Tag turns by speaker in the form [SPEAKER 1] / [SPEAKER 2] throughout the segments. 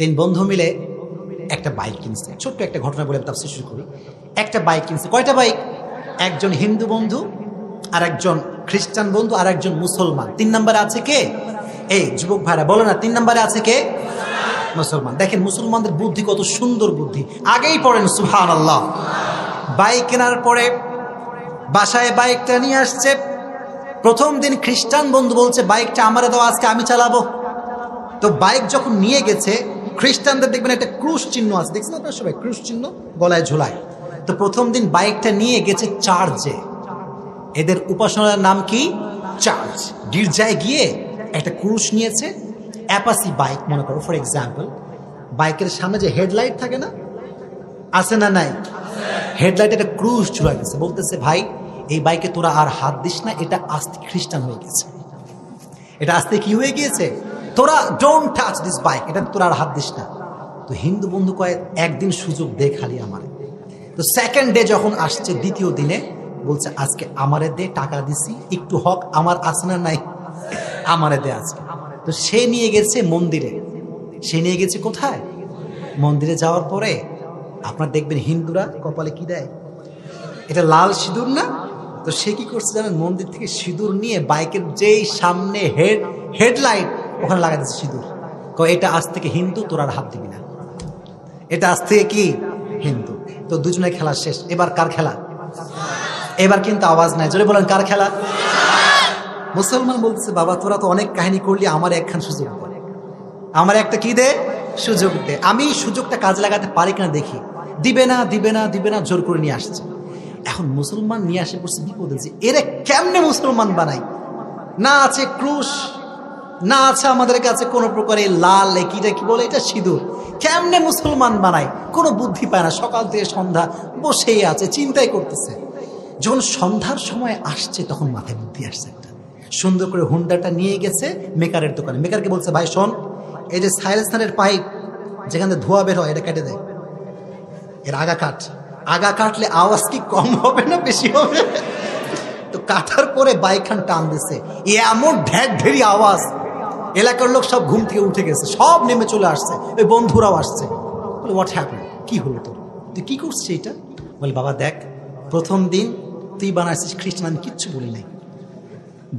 [SPEAKER 1] তিন বন্ধু মিলে একটা বাইক কিনছে। ছোট্ট একটা ঘটনা বলে তাফসীর শুরু করি। একটা বাইক কিনছে। কয়টা বাইক? একজন হিন্দু বন্ধু, আর একজন খ্রিস্টান বন্ধু, আর একজন মুসলমান। 3 নম্বরে আছে কে? এই যুবক ভাইরা বলো না, 3 নম্বরে আছে কে? মুসলমান। দেখেন মুসলমানদের বুদ্ধি কত সুন্দর বুদ্ধি। আগেই পড়েন সুবহানাল্লাহ। বাইক কেনার পরে বাসায় বাইকটা নিয়ে আসছে। প্রথম দিন খ্রিস্টান বন্ধু বলছে বাইকটা আমারে দাও, আজকে আমি চালাবো। তো বাইক যখন নিয়ে গেছে, খ্রিস্টানদের দেখবেন একটা ক্রুশ চিহ্ন আছে, দেখছেন আপনারা সবাই ক্রুশ চিহ্ন গলায় ঝোলায়। তো প্রথম দিন বাইকটা নিয়ে গেছে চার্চে। এদের উপাসনার নাম কি? চার্চ। গির্জায় গিয়ে একটা ক্রুশ নিয়েছে। অ্যাপাসি বাইক মনে করো ফর এক্সাম্পল। বাইকের সামনে যে হেডলাইট থাকে না, আছে না নাই? হেডলাইট একটা ক্রুশ ঝুলা গেছে। বলতেছে ভাই এই বাইকে তোরা আর হাত দিস না, এটা আস্তে খ্রিস্টান হয়ে গেছে, এটা আস্তে কি হয়ে গিয়েছে, তোরা ডোন্ট টাচ দিস বাইক, এটা তোরা আর হাত দিস না। তো হিন্দু বন্ধু কয় একদিন সুযোগ দে খালি আমার। তো সেকেন্ড ডে যখন আসছে, দ্বিতীয় দিনে বলছে আজকে আমারে দে, টাকা দিছি, একটু হক আমার আছে না নাই, আমারে দে আজকে। তো সে নিয়ে গেছে মন্দিরে। সে নিয়ে গেছে কোথায়? মন্দিরে যাওয়ার পরে আপনার দেখবেন হিন্দুরা কপালে কি দেয়, এটা লাল সিঁদুর না? তো সে কি করছে জানেন, মন্দির থেকে সিঁদুর নিয়ে বাইকের যেই সামনে হেডলাইট ওখানে লাগাই দিচ্ছে সিঁদুর। এটা আজ থেকে হিন্দু, তোর আর হাত দিবি না, এটা আজ থেকে কি হিন্দু। তো দুজনে খেলা শেষ। এবার কার খেলা? এবার কিন্তু আওয়াজ নাই, জোরে বলেন কার খেলা? মুসলমান বলতেছে বাবা তোরা তো অনেক কাহিনী করলি, আমার একখান সুযোগ দে, আমার একটা কি দে, সুযোগ দে। আমি সুযোগটা কাজে লাগাতে পারি কিনা দেখি। দিবে না, দিবে না, দিবে না, জোর করে নিয়ে আসছে। এখন মুসলমান নিয়ে আসে পড়ছে বিপদে, যে এরা কেমনে মুসলমান বানাই, না আছে ক্রুশ, না আছে আমাদের কাছে কোনো প্রকারের লাল কিটা কি বলে এটা সিঁদুর, কেমনে মুসলমান বানাই, কোনো বুদ্ধি পায় না। সকাল থেকে সন্ধ্যা বসেই আছে, চিন্তাই করতেছে। যখন সন্ধ্যার সময় আসছে তখন মাথায় বুদ্ধি আসছে একটা। সুন্দর করে হুন্ডাটা নিয়ে গেছে মেকারের দোকানে। মেকারকে বলছে ভাই শোন, এই যে সাইলেন্সারের পাইপ যেখানে ধোঁয়া বের হয় এটা কেটে দেয়, এর আগা কাট, আগা কাটলে আওয়াজ কি কম হবে না বেশি হবে? তো কাটার পরে বাইকখান টান দিছে, এমন ঢের ঢেরি আওয়াজ, এলাকার লোক সব ঘুম থেকে উঠে গেছে, সব নেমে চলে আসছে, ওই বন্ধুরাও আসছে। বলে হোয়াট হ্যাপেন, কি হলো তোর, তুই কি করছিস এটা? বলে বাবা দেখ, প্রথম দিন তুই বানাইছিস খ্রিস্টান, আমি কিচ্ছু বলি নাই।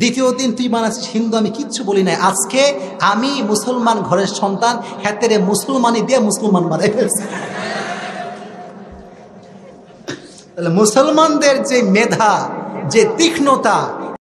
[SPEAKER 1] দ্বিতীয় দিন তুই বানাইছিস হিন্দু, আমি কিচ্ছু বলি নাই। আজকে আমি মুসলমান ঘরের সন্তান, হাতেরে মুসলমানি দিয়ে মুসলমান বানাই ফেলছি। তাহলে মুসলমানদের যে মেধা, যে তীক্ষ্ণতা,